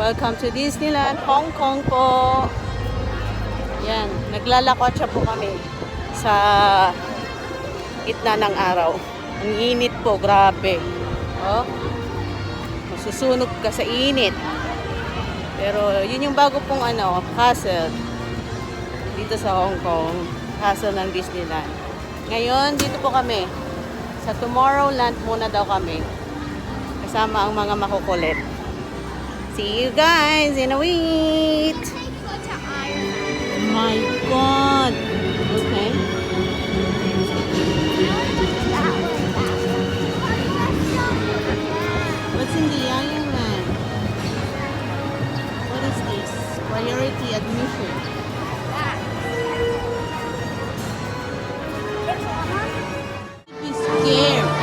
Welcome to Disneyland, Hong Kong po. Yan, naglalakwatsa po kami sa gitna ng araw. Ang init po, grabe. Oh, masusunog ka sa init. Pero yun yung bago pong castle dito sa Hong Kong, castle ng Disneyland. Ngayon, dito po kami sa Tomorrowland muna daw kami. Kasama ang mga makukulit. See you guys in a week. Oh my God. Okay. What's in the island? What is this? Priority admission. Be scared.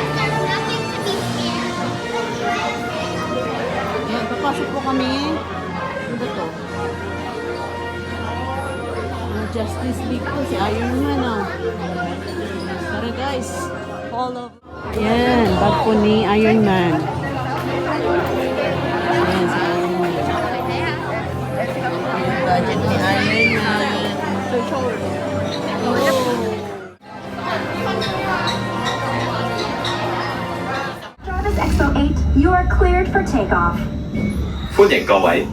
Yan, papasok po kami. Ano ba to? Justice League po, si Iron Man Tara guys, Paulo. Ayan, bag po ni Iron Man. Ayan, si Iron Man. Ayan, budget ni Iron Man. Jarvis Expo 8, you are cleared for takeoff. 歡迎各位，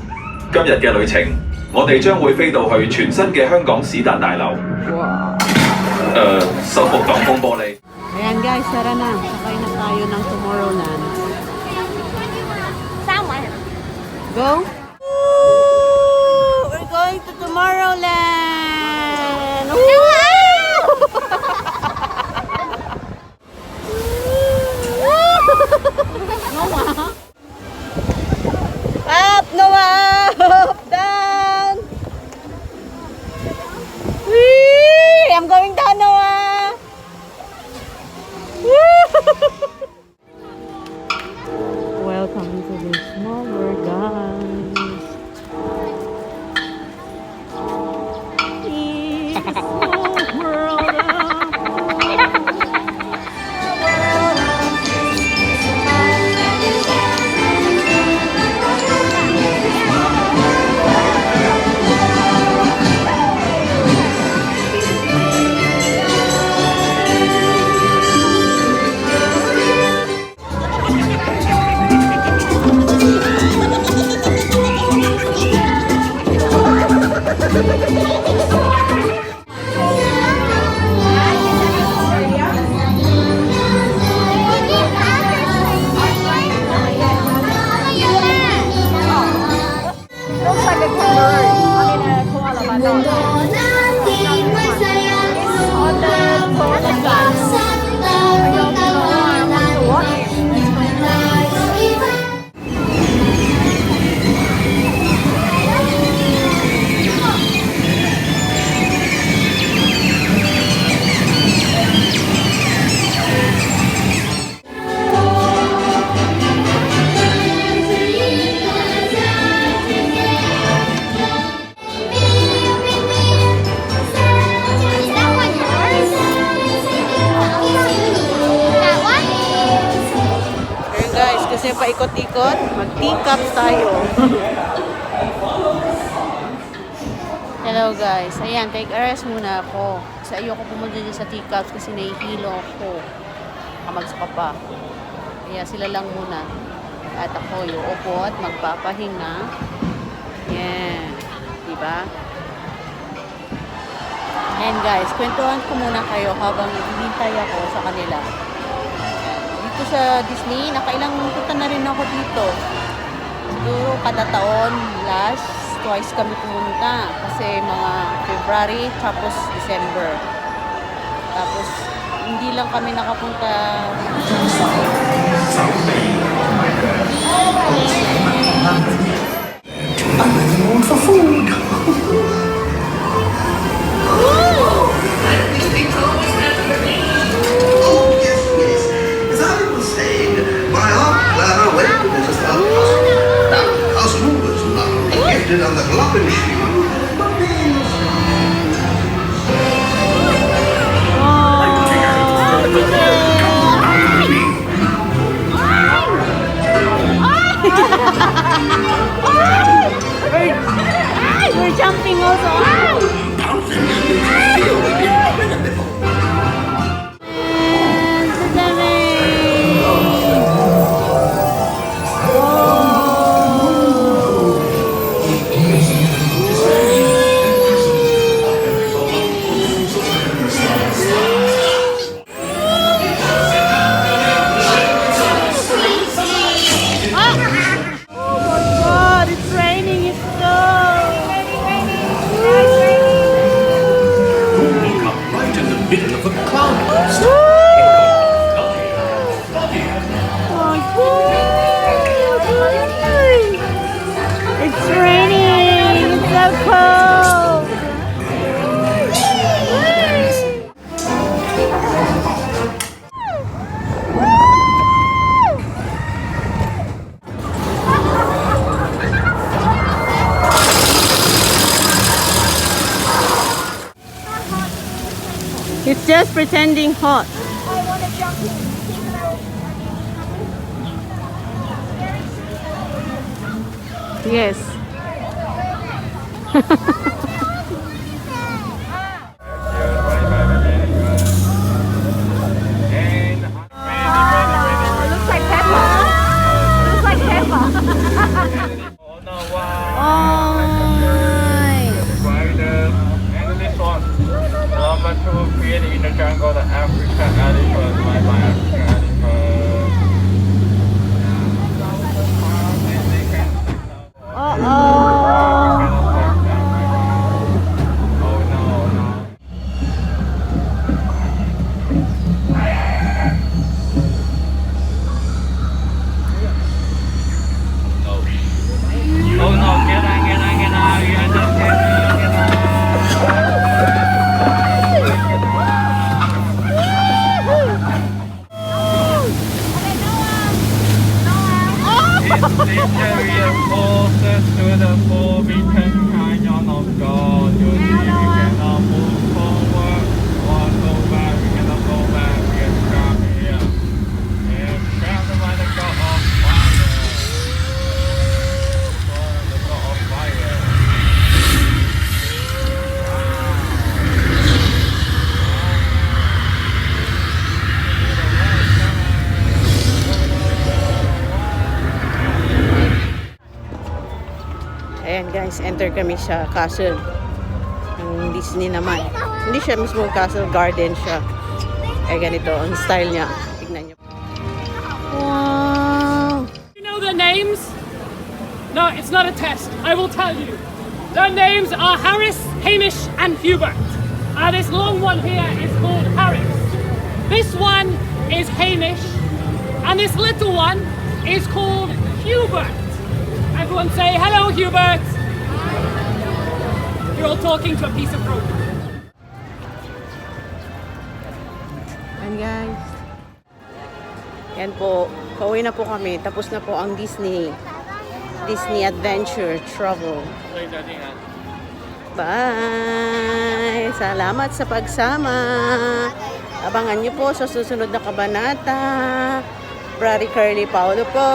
今日嘅旅程，我哋將會飛到去全新嘅香港史達大樓。Wow. 修復擋風玻璃。 Ayan guys, tara na. Sakay na tayo ng Tomorrowland. Go! Woo! We're going to Tomorrowland! Woo! Noah! Up, Noah! Up, down! Whee! I'm going down, Noah! Welcome to the small world, guys. It's a small world. Kasi paikot-ikot, mag-teacups tayo. Hello guys. Ayan, take a rest muna ako. Kasi ayoko pumunta dyan sa teacups kasi nahihilo ako. Kamagsuka pa. Kaya sila lang muna. At ako uupo at magpapahinga. Yan. Diba? Ayan guys, kwentuhan ko muna kayo habang hintay ako sa kanila. Dito sa Disney, nakailang punta na rin ako dito. Siguro kada taon, twice kami pumunta. Kasi mga February, tapos December. Tapos, hindi lang kami nakapunta. I'm in the mood for food. On the glove machine. Oh! jumping also. Middle of a cloud burst. It's raining. It's so cold. It's just pretending hot. I want to jump in. Yes. Looks like Peppa. Looks like Peppa. Oh my. Spiders, and this one. Number 2, created in the jungle, the African elephant, by African elephant. Uh-oh. Oh no, get out, get out, get out, get out, get out. It's literally closest to the forbidden canyon of God. You see, we cannot move forward or go back. We cannot go back. We are trapped here. And trapped by the God of fire. The God of fire. Ayan guys, enter kami sa castle ng Disney naman. Hindi siya mismo castle, garden siya. Eh ganito, ang style niya. Tignan niyo. Wow! You know their names? No, it's not a test. I will tell you. Their names are Harris, Hamish, and Hubert. This long one here is called Harris. This one is Hamish, and this little one is called Hubert. Everyone say hello, Hubert. You're all talking to a piece of rope. Ayan guys. Yan po, pauwi na po kami. Tapos na po ang Disney Adventure Travel. Bye! Salamat sa pagsama. Abangan niyo po sa susunod na kabanata. Bratty Curly Paulo po.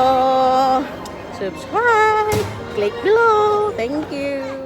Subscribe! Click below. Thank you!